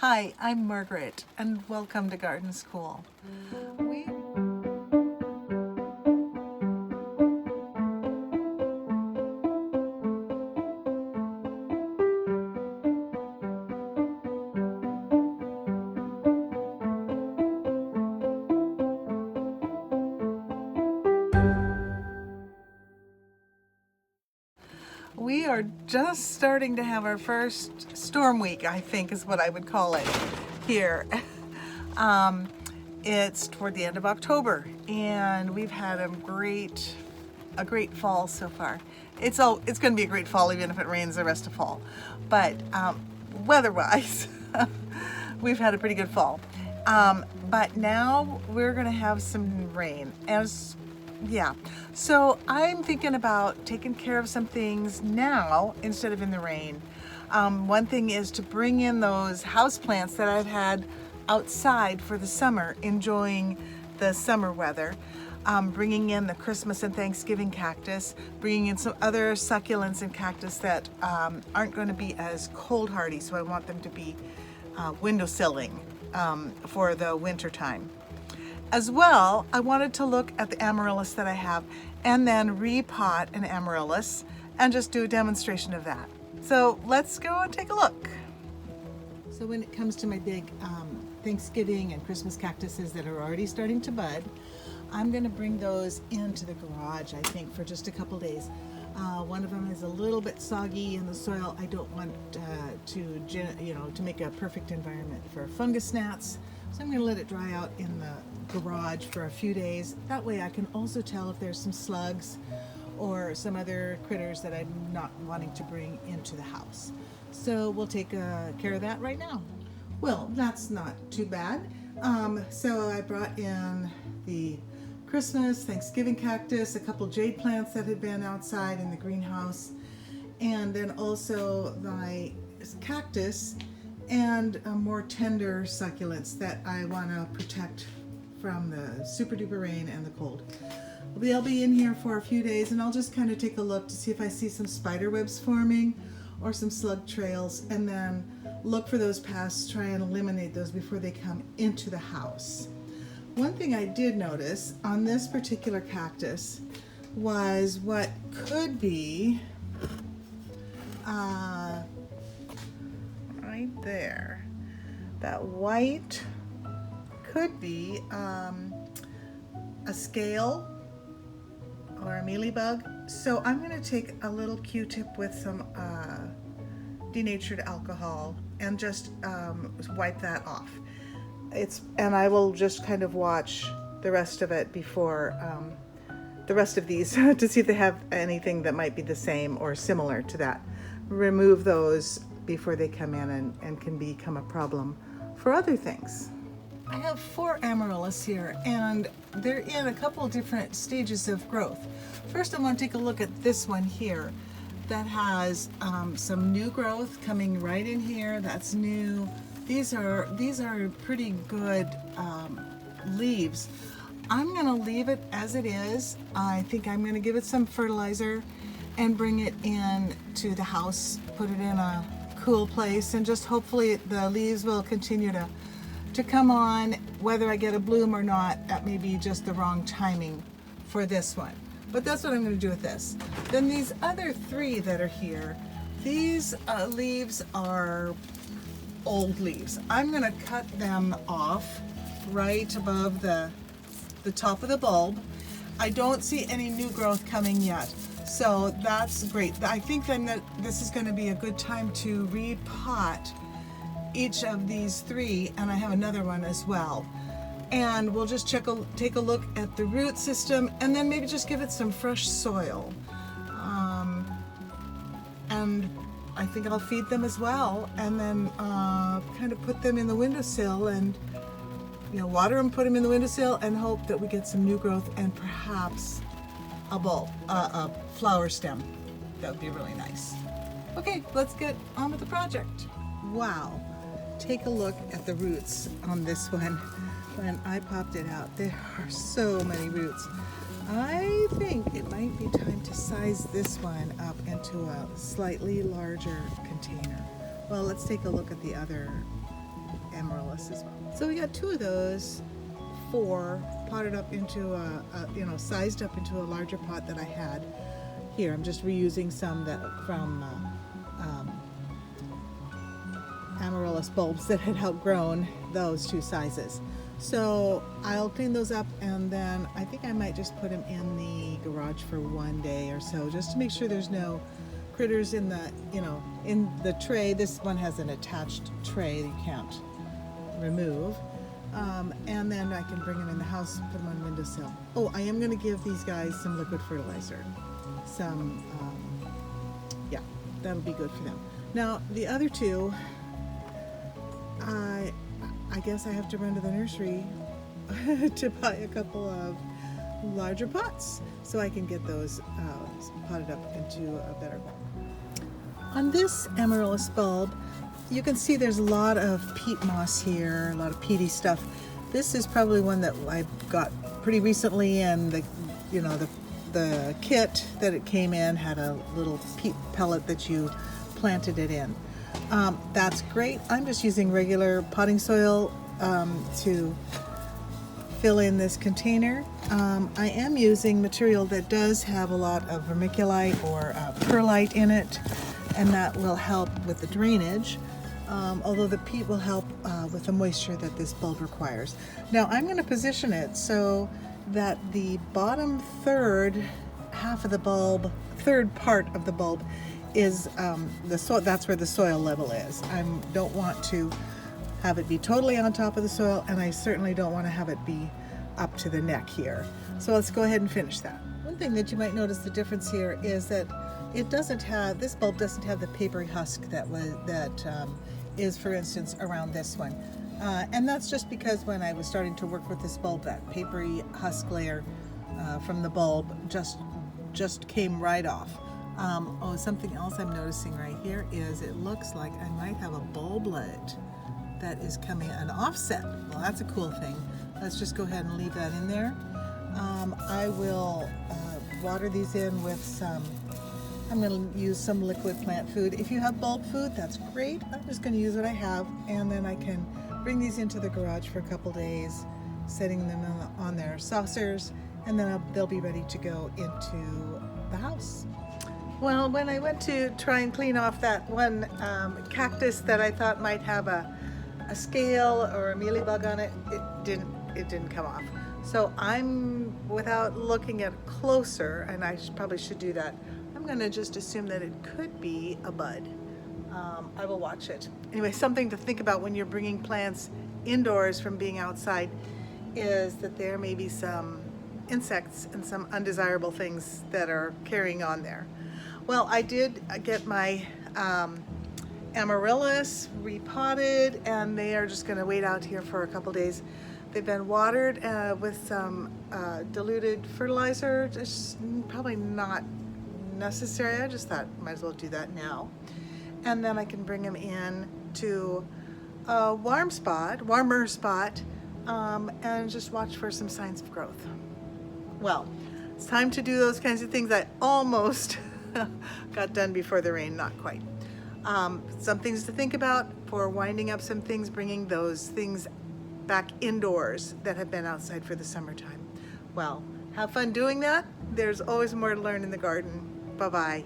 Hi, I'm Margaret, and welcome to Garden School. We are just starting to have our first storm week, I think is what I would call it here. It's toward the end of October, and we've had a great fall so far. It's going to be a great fall even if it rains the rest of fall. But weather-wise, we've had a pretty good fall. But now we're going to have some rain. So I'm thinking about taking care of some things now instead of in the rain. One thing is to bring in those houseplants that I've had outside for the summer, enjoying the summer weather. Bringing in the Christmas and Thanksgiving cactus, bringing in some other succulents and cactus that aren't going to be as cold hardy, so I want them to be windowsilling for the winter time. As well, I wanted to look at the Amaryllis that I have and then repot an Amaryllis and just do a demonstration of that. So let's go and take a look. So when it comes to my big Thanksgiving and Christmas cactuses that are already starting to bud, I'm going to bring those into the garage, I think, for just a couple days. One of them is a little bit soggy in the soil. I don't want to make a perfect environment for fungus gnats. So I'm going to let it dry out in the garage for a few days. That way I can also tell if there's some slugs or some other critters that I'm not wanting to bring into the house. So we'll take care of that right now. Well, that's not too bad. So I brought in the Christmas, Thanksgiving cactus, a couple jade plants that had been outside in the greenhouse, and then also my cactus and more tender succulents that I want to protect from the super duper rain and the cold. They'll be in here for a few days, and I'll just kind of take a look to see if I see some spider webs forming or some slug trails, and then look for those pests, try and eliminate those before they come into the house. One thing I did notice on this particular cactus was what could be right there. That white could be a scale or a mealybug. So I'm going to take a little Q-tip with some denatured alcohol and just wipe that off. And I will just kind of watch the rest of it before the rest of these to see if they have anything that might be the same or similar to that. Remove those before they come in and can become a problem for other things. I have 4 Amaryllis here, and they're in a couple different stages of growth. First, I want to take a look at this one here that has some new growth coming right in here. That's new. These are pretty good leaves. I'm going to leave it as it is. I think I'm going to give it some fertilizer and bring it in to the house, put it in a cool place, and just hopefully the leaves will continue to come on. Whether I get a bloom or not, that may be just the wrong timing for this one. But that's what I'm going to do with this. Then these other 3 that are here, these leaves are old leaves. I'm going to cut them off right above the top of the bulb. I don't see any new growth coming yet, so that's great. I think then that this is going to be a good time to repot each of these 3, and I have another one as well. And we'll just take a look at the root system, and then maybe just give it some fresh soil. And I think I'll feed them as well, and then kind of put them in the windowsill and water them, put them in the windowsill, and hope that we get some new growth and perhaps a flower stem. That would be really nice. Okay, let's get on with the project. Wow, take a look at the roots on this one. When I popped it out, there are so many roots. I think it might be time to size this one up into a slightly larger container. Well, let's take a look at the other Amaryllis as well. So we got 2 of those, 4 potted up into sized up into a larger pot that I had here. I'm just reusing some that from Amaryllis bulbs that had outgrown those 2 sizes. So I'll clean those up, and then I think I might just put them in the garage for 1 day or so, just to make sure there's no critters in the in the tray. This one has an attached tray that you can't remove. And then I can bring them in the house, put them on windowsill. Oh, I am going to give these guys some liquid fertilizer. Yeah, that'll be good for them. Now, the other 2, I guess I have to run to the nursery to buy a couple of larger pots so I can get those potted up into a better home. On this Amaryllis bulb, you can see there's a lot of peat moss here, a lot of peaty stuff. This is probably one that I got pretty recently, and the kit that it came in had a little peat pellet that you planted it in. That's great. I'm just using regular potting soil to fill in this container. I am using material that does have a lot of vermiculite or perlite in it, and that will help with the drainage. Although the peat will help with the moisture that this bulb requires. Now I'm going to position it so that the bottom third part of the bulb is that's where the soil level is. I don't want to have it be totally on top of the soil, and I certainly don't want to have it be up to the neck here. So let's go ahead and finish that. One thing that you might notice the difference here is that this bulb doesn't have the papery husk that is, for instance, around this one. And that's just because when I was starting to work with this bulb, that papery husk layer from the bulb just came right off. Something else I'm noticing right here is it looks like I might have a bulblet that is coming an offset. Well, that's a cool thing. Let's just go ahead and leave that in there. I will water these in with I'm going to use some liquid plant food. If you have bulb food, that's great. I'm just going to use what I have, and then I can bring these into the garage for a couple days, setting them on their saucers, and then they'll be ready to go into the house. Well, when I went to try and clean off that one cactus that I thought might have a scale or a mealybug on it, it didn't come off. So without looking at it closer, and I probably should do that, I'm going to just assume that it could be a bud. I will watch it. Anyway, something to think about when you're bringing plants indoors from being outside is that there may be some insects and some undesirable things that are carrying on there. Well, I did get my Amaryllis repotted, and they are just going to wait out here for a couple days. They've been watered with some diluted fertilizer. Just probably not necessary. I just thought might as well do that now. And then I can bring them in to a warmer spot, and just watch for some signs of growth. Well, it's time to do those kinds of things I almost got done before the rain, not quite. Some things to think about for winding up some things, bringing those things back indoors that have been outside for the summertime. Well, have fun doing that. There's always more to learn in the garden. Bye-bye.